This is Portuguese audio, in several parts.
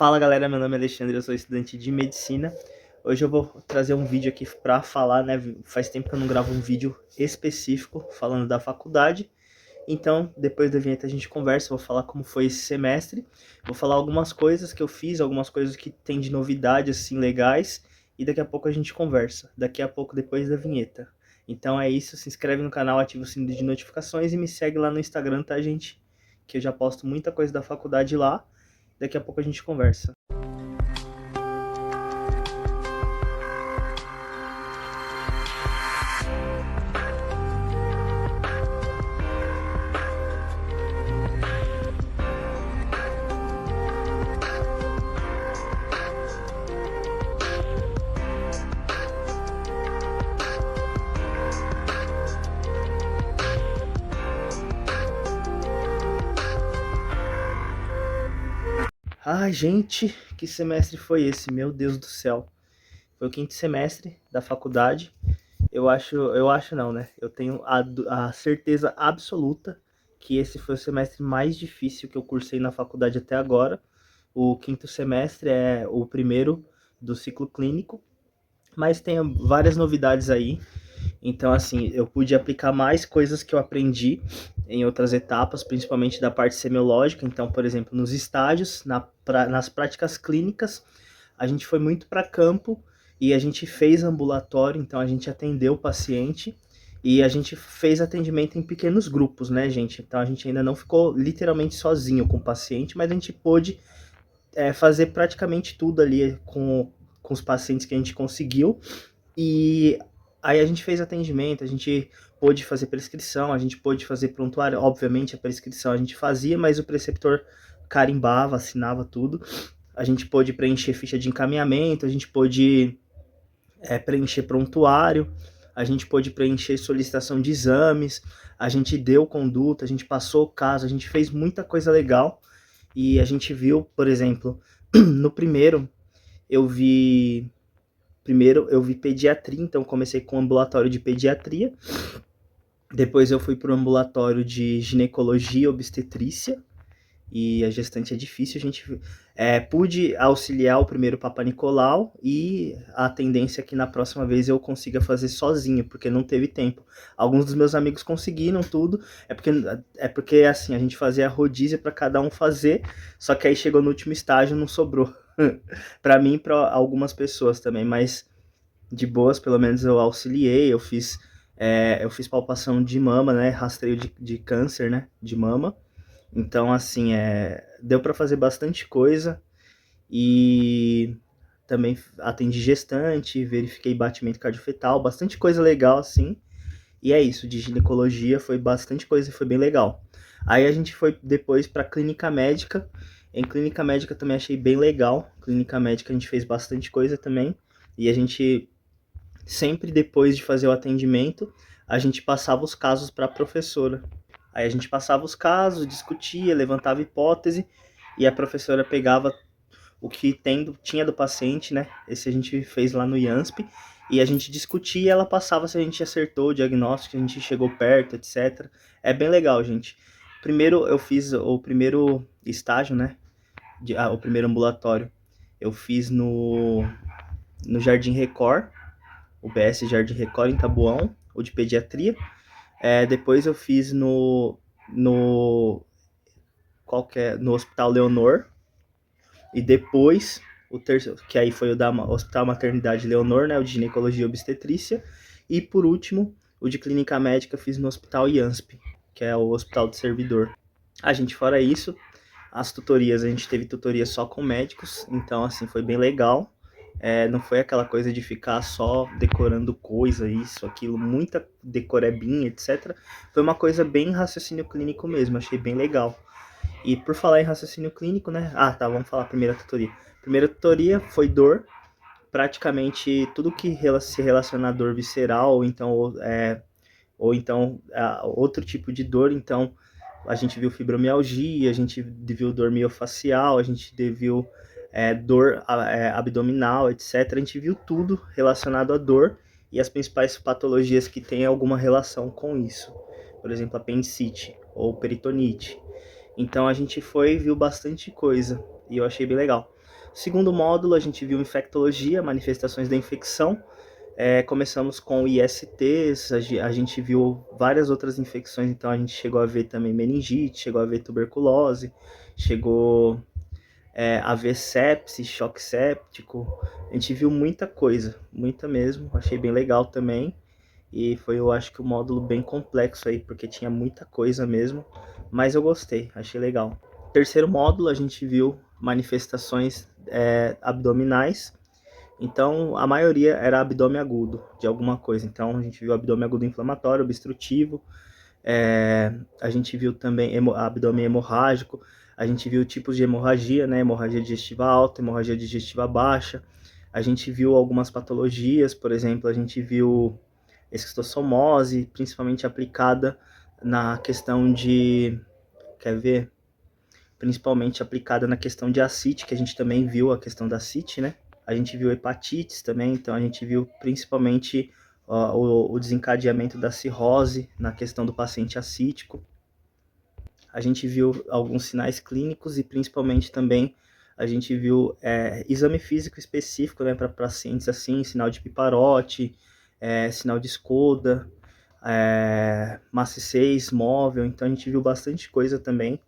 Fala galera, meu nome é Alexandre, eu sou estudante de medicina. Hoje eu vou trazer um vídeo aqui pra falar, né? Faz tempo que eu não gravo um vídeo específico falando da faculdade. Então, depois da vinheta a gente conversa, vou falar como foi esse semestre. Vou falar algumas coisas que eu fiz, algumas coisas que tem de novidade, assim, legais. E daqui a pouco a gente conversa. Daqui a pouco, depois da vinheta. Então é isso, se inscreve no canal, ativa o sininho de notificações e me segue lá no Instagram, tá, gente? Que eu já posto muita coisa da faculdade lá. Daqui a pouco a gente conversa. Ai, gente, que semestre foi esse? Meu Deus do céu. Foi o quinto semestre da faculdade. Eu acho não, né? Eu tenho a certeza absoluta que esse foi o semestre mais difícil que eu cursei na faculdade até agora. O quinto semestre é o primeiro do ciclo clínico, mas tem várias novidades aí. Então, assim, eu pude aplicar mais coisas que eu aprendi em outras etapas, principalmente da parte semiológica. Então, por exemplo, nos estágios, nas práticas clínicas, a gente foi muito para campo e a gente fez ambulatório, então a gente atendeu o paciente e a gente fez atendimento em pequenos grupos, né, gente? Então a gente ainda não ficou literalmente sozinho com o paciente, mas a gente pôde fazer praticamente tudo ali com os pacientes que a gente conseguiu. E aí a gente fez atendimento, a gente pôde fazer prescrição, a gente pôde fazer prontuário. Obviamente a prescrição a gente fazia, mas o preceptor carimbava, assinava tudo. A gente pôde preencher ficha de encaminhamento, a gente pôde preencher prontuário, a gente pôde preencher solicitação de exames, a gente deu conduta, a gente passou o caso, a gente fez muita coisa legal. E a gente viu, por exemplo, no primeiro eu vi pediatria, então comecei com o ambulatório de pediatria, depois eu fui para o ambulatório de ginecologia e obstetrícia, e a gestante é difícil, a gente pude auxiliar o primeiro Papa Nicolau, e a tendência é que na próxima vez eu consiga fazer sozinho, porque não teve tempo. Alguns dos meus amigos conseguiram tudo, é porque assim, a gente fazia rodízio para cada um fazer, só que aí chegou no último estágio, não sobrou. Para mim e para algumas pessoas também, mas de boas, pelo menos eu auxiliei, eu fiz palpação de mama, né, rastreio de câncer, né, de mama. Então, assim, deu para fazer bastante coisa e também atendi gestante, verifiquei batimento cardiofetal, bastante coisa legal, assim. E é isso, de ginecologia foi bastante coisa e foi bem legal. Aí a gente foi depois para clínica médica. Em clínica médica também achei bem legal. Clínica médica a gente fez bastante coisa também. E a gente sempre depois de fazer o atendimento, a gente passava os casos para a professora. Aí a gente passava os casos, discutia, levantava hipótese e a professora pegava o que tinha do paciente, né? Esse a gente fez lá no IANSP e a gente discutia e ela passava se a gente acertou o diagnóstico, se a gente chegou perto, etc. É bem legal, gente. Primeiro eu fiz o primeiro estágio, né? O primeiro ambulatório. Eu fiz no Jardim Record, o BS Jardim Record em Taboão, o de pediatria. Depois eu fiz no no Hospital Leonor, e depois o terceiro, que aí foi o da Hospital Maternidade Leonor, né, o de ginecologia e obstetrícia, e por último, o de clínica médica fiz no Hospital IANSP, que é o Hospital do Servidor. A gente, fora isso, as tutorias, a gente teve tutoria só com médicos, então assim, foi bem legal. Não foi aquela coisa de ficar só decorando coisa, isso, aquilo, muita decorebinha, etc. Foi uma coisa bem raciocínio clínico mesmo, achei bem legal. E por falar em raciocínio clínico, né? Ah, tá, vamos falar a primeira tutoria. Primeira tutoria foi dor, praticamente tudo que se relaciona a dor visceral, ou então outro tipo de dor. Então a gente viu fibromialgia, a gente viu dor miofacial, a gente viu dor abdominal, etc. A gente viu tudo relacionado à dor e as principais patologias que têm alguma relação com isso. Por exemplo, apendicite ou peritonite. Então a gente foi e viu bastante coisa e eu achei bem legal. Segundo módulo, a gente viu infectologia, manifestações da infecção. Começamos com ISTs, a gente viu várias outras infecções, então a gente chegou a ver também meningite, chegou a ver tuberculose, chegou a ver sepse, choque séptico. A gente viu muita coisa, muita mesmo, achei bem legal também. E foi, eu acho que um módulo bem complexo aí, porque tinha muita coisa mesmo, mas eu gostei, achei legal. Terceiro módulo, a gente viu manifestações abdominais. Então, a maioria era abdômen agudo de alguma coisa. Então, a gente viu abdômen agudo inflamatório, obstrutivo, a gente viu também abdômen hemorrágico, a gente viu tipos de hemorragia, né? Hemorragia digestiva alta, hemorragia digestiva baixa. A gente viu algumas patologias, por exemplo, a gente viu esquistossomose, principalmente aplicada na questão de, quer ver? Principalmente aplicada na questão de ascite, que a gente também viu a questão da ascite, né? A gente viu hepatites também, então a gente viu principalmente o desencadeamento da cirrose na questão do paciente ascítico. A gente viu alguns sinais clínicos e principalmente também a gente viu exame físico específico, né, para pacientes assim, sinal de piparote, sinal de Skoda, massa 6 móvel, então a gente viu bastante coisa também.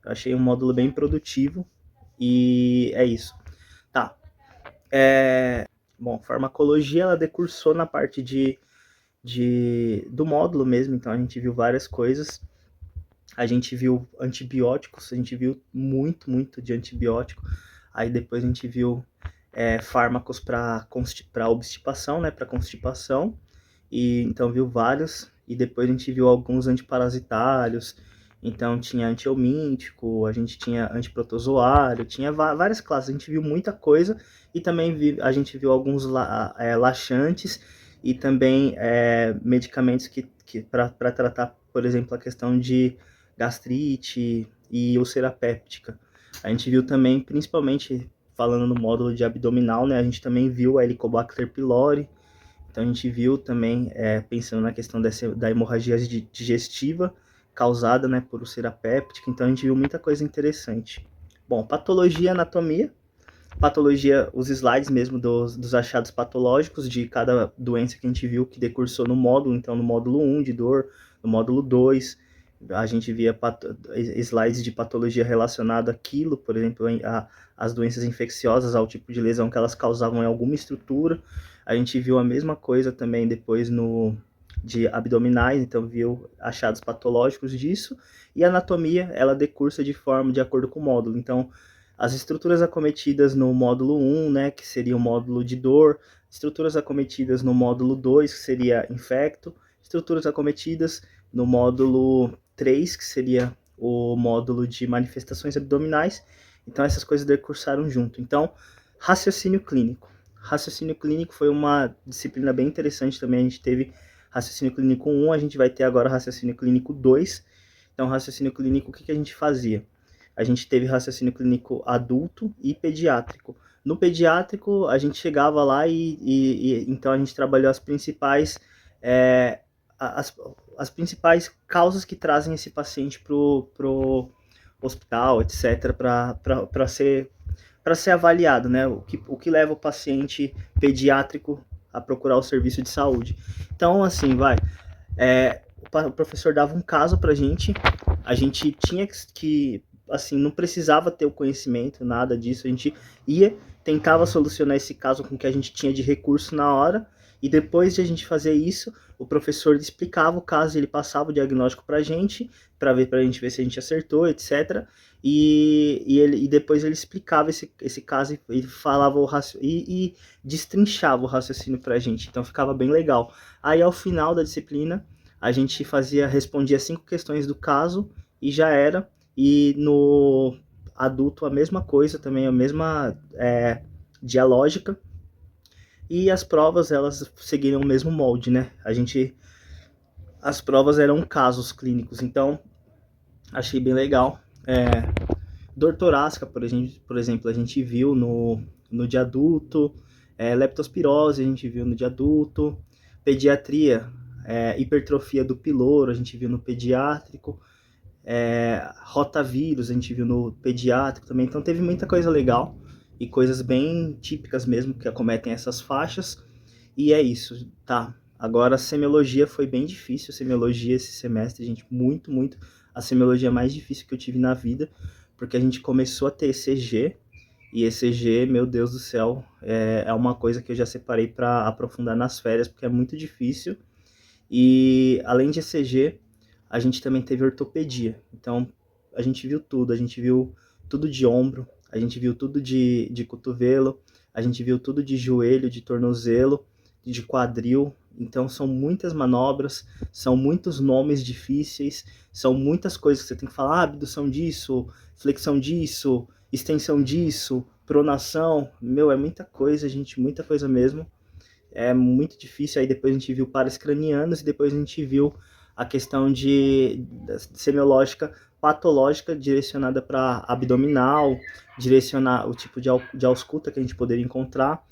Eu achei um módulo bem produtivo e é isso. Tá. Bom, farmacologia ela decursou na parte do módulo mesmo, então a gente viu várias coisas. A gente viu antibióticos, a gente viu muito de antibiótico. Aí depois a gente viu fármacos para obstipação, né, para constipação. E então viu vários. E depois a gente viu alguns antiparasitários. Então tinha antihelmíntico, a gente tinha antiprotozoário, tinha várias classes. A gente viu muita coisa e também a gente viu alguns laxantes e também medicamentos que para tratar, por exemplo, a questão de gastrite e úlcera péptica. A gente viu também, principalmente falando no módulo de abdominal, né, a gente também viu a Helicobacter pylori. Então a gente viu também, pensando na questão da hemorragia digestiva causada, né, por úlcera péptica. Então a gente viu muita coisa interessante. Bom, patologia, anatomia. Patologia, os slides mesmo dos achados patológicos de cada doença que a gente viu que decursou no módulo. Então no módulo 1 de dor, no módulo 2 a gente via slides de patologia relacionada àquilo, por exemplo, as doenças infecciosas, ao tipo de lesão que elas causavam em alguma estrutura. A gente viu a mesma coisa também depois de abdominais, então viu achados patológicos disso. E a anatomia, ela decursa de acordo com o módulo. Então, as estruturas acometidas no módulo 1, né, que seria o módulo de dor, estruturas acometidas no módulo 2, que seria infecto, estruturas acometidas no módulo 3, que seria o módulo de manifestações abdominais. Então, essas coisas decursaram junto. Então, raciocínio clínico. Raciocínio clínico foi uma disciplina bem interessante também. A gente teve raciocínio clínico 1, a gente vai ter agora raciocínio clínico 2. Então, raciocínio clínico, o que a gente fazia? A gente teve raciocínio clínico adulto e pediátrico. No pediátrico, a gente chegava lá e então a gente trabalhou as principais as principais causas que trazem esse paciente pro hospital, etc., para ser avaliado, né? O que leva o paciente pediátrico a procurar o serviço de saúde. Então, assim, o professor dava um caso pra gente, a gente tinha que, assim, não precisava ter o conhecimento, nada disso, a gente ia, tentava solucionar esse caso com o que a gente tinha de recurso na hora, e depois de a gente fazer isso, o professor explicava o caso, ele passava o diagnóstico pra gente gente ver se a gente acertou, etc. E depois ele explicava esse caso e falava e destrinchava o raciocínio pra gente. Então ficava bem legal. Aí ao final da disciplina, a gente respondia 5 questões do caso e já era. E no adulto a mesma coisa também, a mesma dialógica. E as provas, elas seguiram o mesmo molde, né? As provas eram casos clínicos, então achei bem legal. Dor torácica, por exemplo, a gente viu no de adulto, leptospirose a gente viu no de adulto, pediatria, hipertrofia do piloro a gente viu no pediátrico, rotavírus a gente viu no pediátrico também, então teve muita coisa legal. e coisas bem típicas mesmo que acometem essas faixas. E é isso, tá? Agora a semiologia foi bem difícil, semiologia esse semestre, gente, muito, muito. A semiologia mais difícil que eu tive na vida, porque a gente começou a ter ECG, e ECG, meu Deus do céu, é uma coisa que eu já separei para aprofundar nas férias, porque é muito difícil. E além de ECG, a gente também teve ortopedia. Então, a gente viu tudo. A gente viu tudo de ombro, a gente viu tudo de cotovelo, a gente viu tudo de joelho, de tornozelo, de quadril. Então, são muitas manobras, são muitos nomes difíceis, são muitas coisas que você tem que falar, abdução disso, flexão disso, extensão disso, pronação. Meu, é muita coisa, gente, muita coisa mesmo. É muito difícil. Aí depois a gente viu pares cranianos e depois a gente viu a questão de semiológica patológica direcionada para abdominal, direcionar o tipo de ausculta que a gente poderia encontrar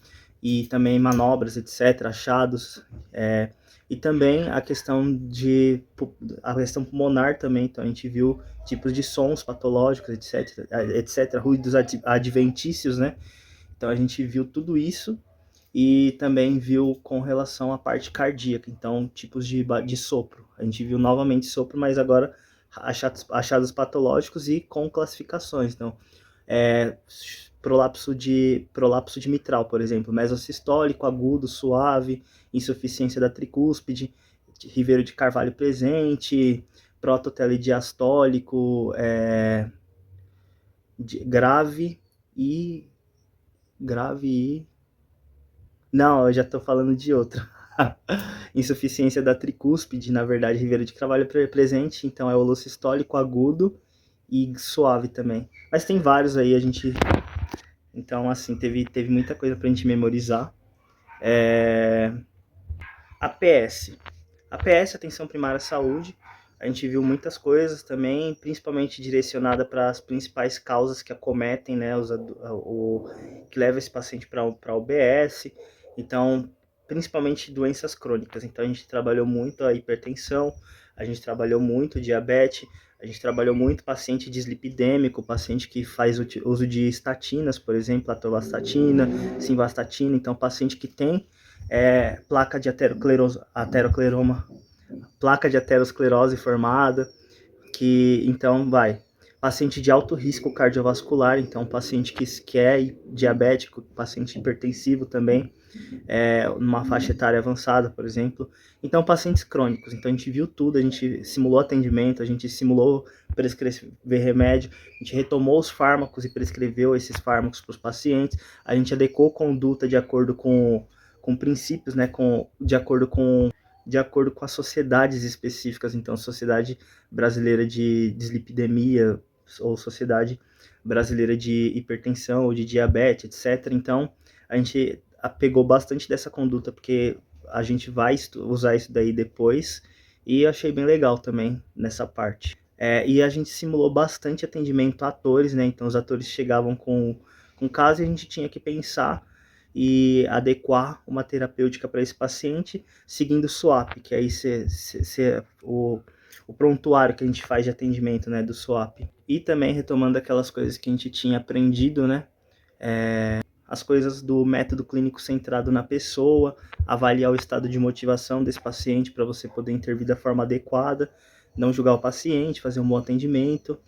e também manobras, etc, achados, e também a questão pulmonar também. Então a gente viu tipos de sons patológicos, etc, ruídos adventícios, né? Então a gente viu tudo isso e também viu com relação à parte cardíaca, então tipos de sopro. A gente viu novamente sopro, mas agora achados patológicos e com classificações. Então, prolapso de mitral, por exemplo, mesosistólico, agudo, suave, insuficiência da tricúspide, Ribeiro de Carvalho presente, prototele-diastólico, grave e grave e não, eu já tô falando de outro. Insuficiência da tricúspide, na verdade, Ribeiro de Carvalho presente, então é o osso sistólico agudo e suave também. Mas tem vários aí, a gente. Então, assim, teve muita coisa pra gente memorizar. APS. APS, Atenção Primária à Saúde. A gente viu muitas coisas também, principalmente direcionada para as principais causas que acometem, né, que leva esse paciente para UBS. Então, principalmente doenças crônicas. Então, a gente trabalhou muito a hipertensão, a gente trabalhou muito diabetes, a gente trabalhou muito paciente dislipidêmico, paciente que faz uso de estatinas, por exemplo, atorvastatina, simvastatina. Então, paciente que tem placa de aterocleroma, placa de aterosclerose formada, que então paciente de alto risco cardiovascular, então paciente que é diabético, paciente hipertensivo também, numa faixa etária avançada, por exemplo. Então, pacientes crônicos. Então, a gente viu tudo, a gente simulou atendimento, a gente simulou prescrever remédio, a gente retomou os fármacos e prescreveu esses fármacos para os pacientes, a gente adequou conduta de acordo com princípios, né, de acordo com as sociedades específicas. Então, Sociedade Brasileira de Dislipidemia ou Sociedade Brasileira de Hipertensão ou de Diabetes, etc. Então, a gente pegou bastante dessa conduta, porque a gente vai usar isso daí depois, e achei bem legal também nessa parte. E a gente simulou bastante atendimento a atores, né? Então, os atores chegavam com caso e a gente tinha que pensar e adequar uma terapêutica para esse paciente, seguindo o SWAP, que aí o prontuário que a gente faz de atendimento, né, do SWAP. E também retomando aquelas coisas que a gente tinha aprendido, né, as coisas do método clínico centrado na pessoa, avaliar o estado de motivação desse paciente para você poder intervir da forma adequada, não julgar o paciente, fazer um bom atendimento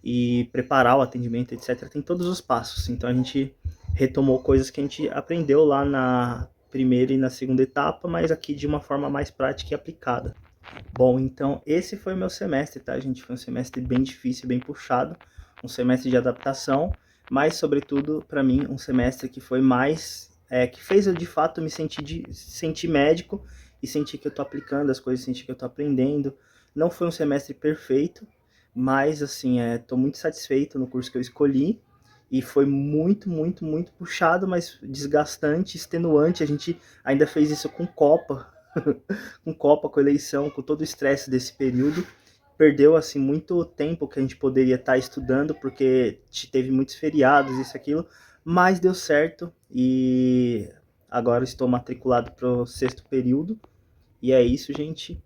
e preparar o atendimento, etc. Tem todos os passos. Então a gente retomou coisas que a gente aprendeu lá na primeira e na segunda etapa, mas aqui de uma forma mais prática e aplicada. Bom, então esse foi o meu semestre, tá, gente? Foi um semestre bem difícil, bem puxado, um semestre de adaptação, mas sobretudo para mim um semestre que foi mais que fez eu de fato me sentir médico e sentir que eu tô aplicando as coisas, sentir que eu tô aprendendo. Não foi um semestre perfeito, mas assim, tô muito satisfeito no curso que eu escolhi e foi muito, muito, muito puxado, mas desgastante, extenuante. A gente ainda fez isso com Copa, com Copa, com eleição, com todo o estresse desse período. Perdeu assim muito tempo que a gente poderia estar estudando, porque teve muitos feriados, isso, aquilo, mas deu certo e agora estou matriculado para o 6º período. E é isso, gente.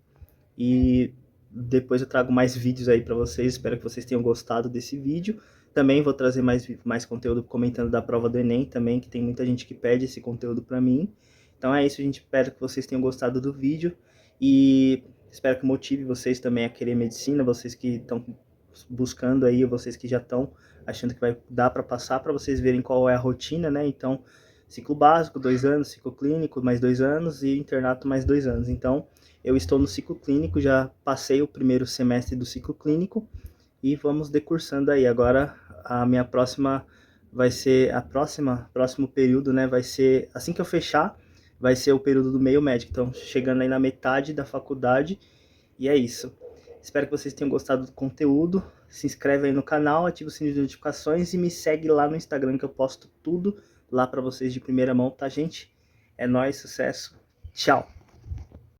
E depois eu trago mais vídeos aí para vocês. Espero que vocês tenham gostado desse vídeo. Também vou trazer mais conteúdo comentando da prova do Enem também, que tem muita gente que pede esse conteúdo para mim. Então é isso, gente. Espero que vocês tenham gostado do vídeo e espero que motive vocês também a querer medicina, vocês que estão buscando aí, vocês que já estão achando que vai dar para passar, para vocês verem qual é a rotina, né? Então, ciclo básico, 2 anos, ciclo clínico, mais 2 anos e internato, mais 2 anos. Então, eu estou no ciclo clínico, já passei o primeiro semestre do ciclo clínico e vamos decursando aí. Agora, a minha próxima vai ser, próximo período, né? Vai ser, assim que eu fechar, vai ser o período do meio médico. Então, chegando aí na metade da faculdade, e é isso. Espero que vocês tenham gostado do conteúdo. Se inscreve aí no canal, ativa o sininho de notificações e me segue lá no Instagram, que eu posto tudo lá para vocês de primeira mão, tá, gente? É nóis, sucesso. Tchau!